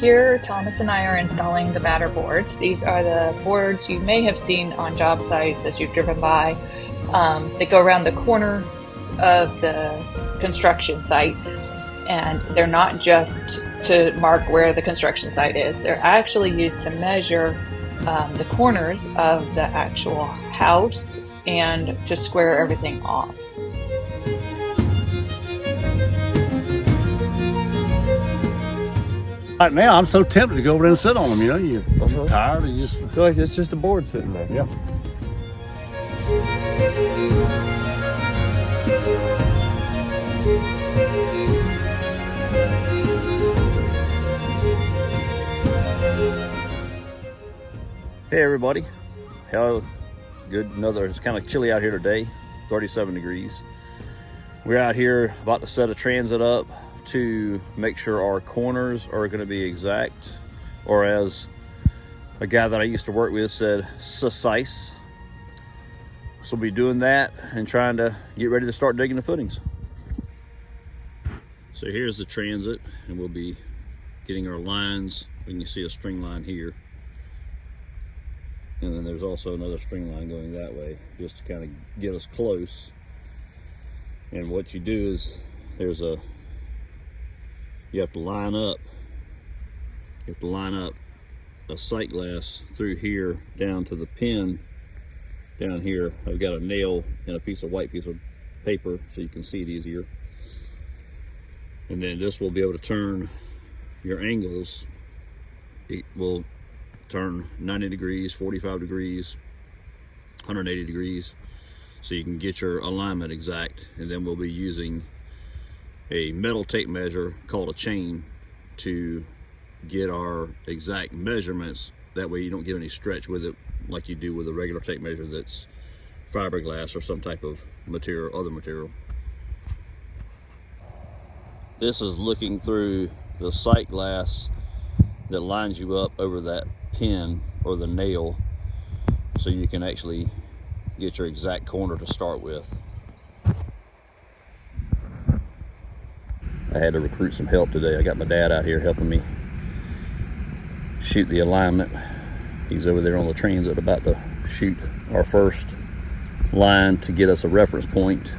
Here, Thomas and I are installing the batter boards. These are the boards you may have seen on job sites as you've driven by. They go around the corner of the construction site, and they're not just to mark where the construction site is. They're actually used to measure the corners of the actual house and to square everything off. Right now, I'm so tempted to go over there and sit on them. You know, you're tired and you just feel like it's just a board sitting there. Yeah. Hey everybody, how good. It's kind of chilly out here today, 37 degrees. We're out here about to set a transit up to make sure our corners are going to be exact, or as a guy that I used to work with said, precise. So we'll be doing that and trying to get ready to start digging the footings. So here's the transit, and we'll be getting our lines. When you see a string line here, and then there's also another string line going that way, just to kind of get us close. And what you do is you have to line up a sight glass through here down to the pin down here. I've got a nail and a white piece of paper so you can see it easier. And then this will be able to turn your angles. It will turn 90 degrees, 45 degrees, 180 degrees, so you can get your alignment exact. And then we'll be using a metal tape measure called a chain to get our exact measurements. That way you don't get any stretch with it like you do with a regular tape measure that's fiberglass or some type of material, other material. This is looking through the sight glass that lines you up over that pin or the nail, so you can actually get your exact corner to start with. I had to recruit some help today. I got my dad out here helping me shoot the alignment. He's over there on the transit about to shoot our first line to get us a reference point.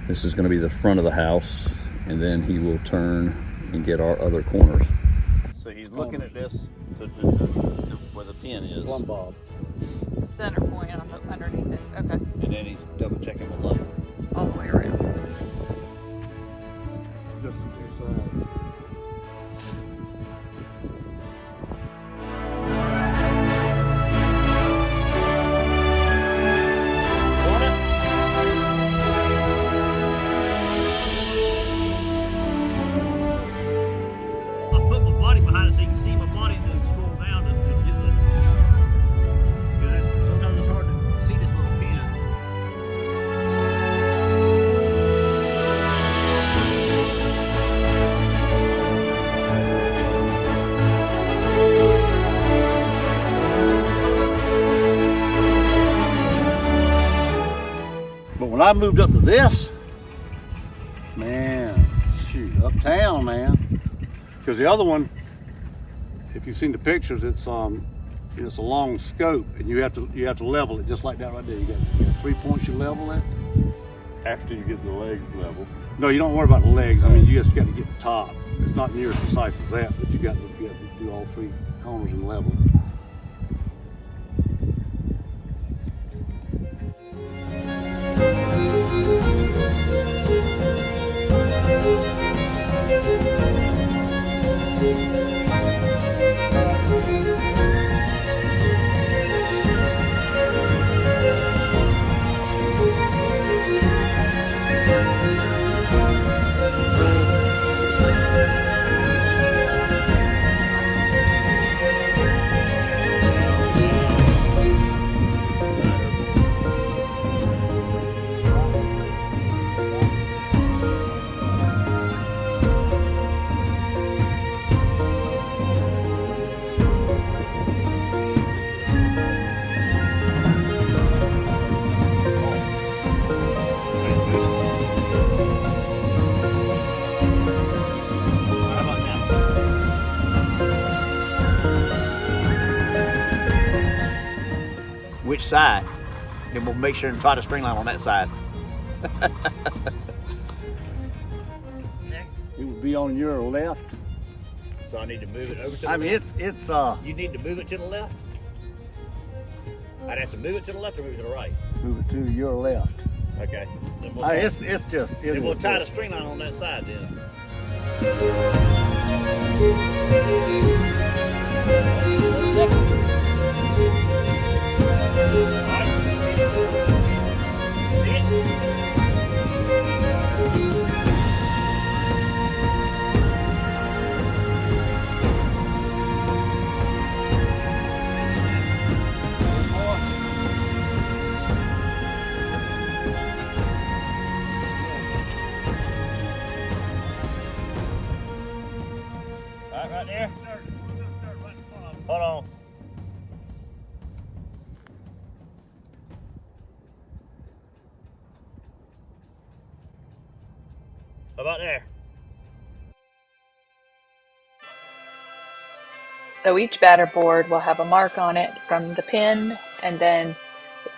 This is going to be the front of the house, and then he will turn and get our other corners. So he's looking at this to where the pin is. Plumb bob. Center point on the, underneath it. Okay. And then he's double checking the level. All the way around. Just the two sides. When I moved up to this, man, shoot, uptown, man. Because the other one, if you've seen the pictures, it's a long scope, and you have to level it just like that right there. You got 3 points you level it. After you get the legs level. No, you don't worry about the legs. I mean, you just got to get the top. It's not near as precise as that, but you got to do all 3 corners and level. which side. Then we'll make sure and try the string line on that side. It would be on your left. So I need to move it over to the I mean, left? it's You need to move it to the left? I'd have to move it to the left or move it to the right? move it to your left. Okay. Then we'll, It's just. then we'll tie the string line on that side then. Right there. Hold on. About there. So each batter board will have a mark on it from the pin, and then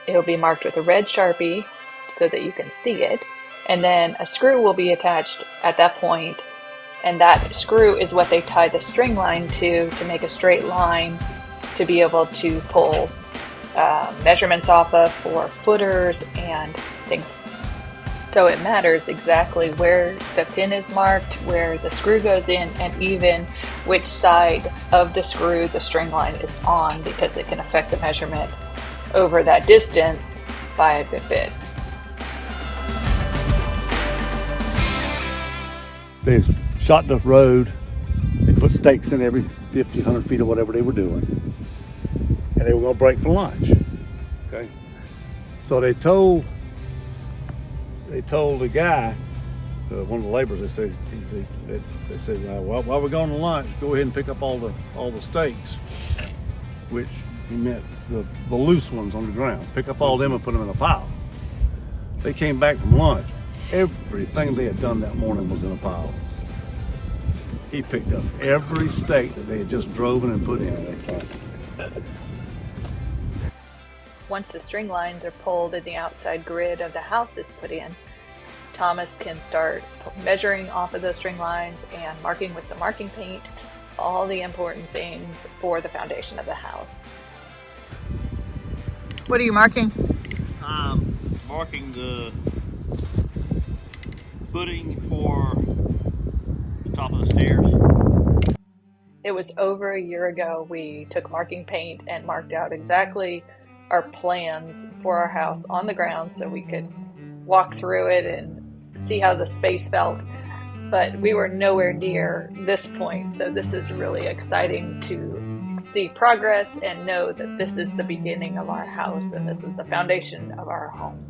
it'll be marked with a red Sharpie so that you can see it. And then a screw will be attached at that point, and that screw is what they tie the string line to make a straight line to be able to pull measurements off of for footers and things. So it matters exactly where the pin is marked, where the screw goes in, and even which side of the screw the string line is on, because it can affect the measurement over that distance by a good bit. They shot the road. They put stakes in every 50, 100 feet or whatever they were doing, and they were going to break for lunch. Okay, so they told the guy, one of the laborers. They said, well, while we're going to lunch, go ahead and pick up all the stakes, which he meant the loose ones on the ground. Pick up all them and put them in a pile. They came back from lunch. Everything they had done that morning was in a pile. He picked up every stake that they had just driven and put in. Once the string lines are pulled and the outside grid of the house is put in, Thomas can start measuring off of those string lines and marking with some marking paint all the important things for the foundation of the house. What are you marking? I'm marking the footing for the top of the stairs. It was over a year ago we took marking paint and marked out exactly our plans for our house on the ground so we could walk through it and see how the space felt. But we were nowhere near this point, so this is really exciting to see progress and know that this is the beginning of our house and this is the foundation of our home.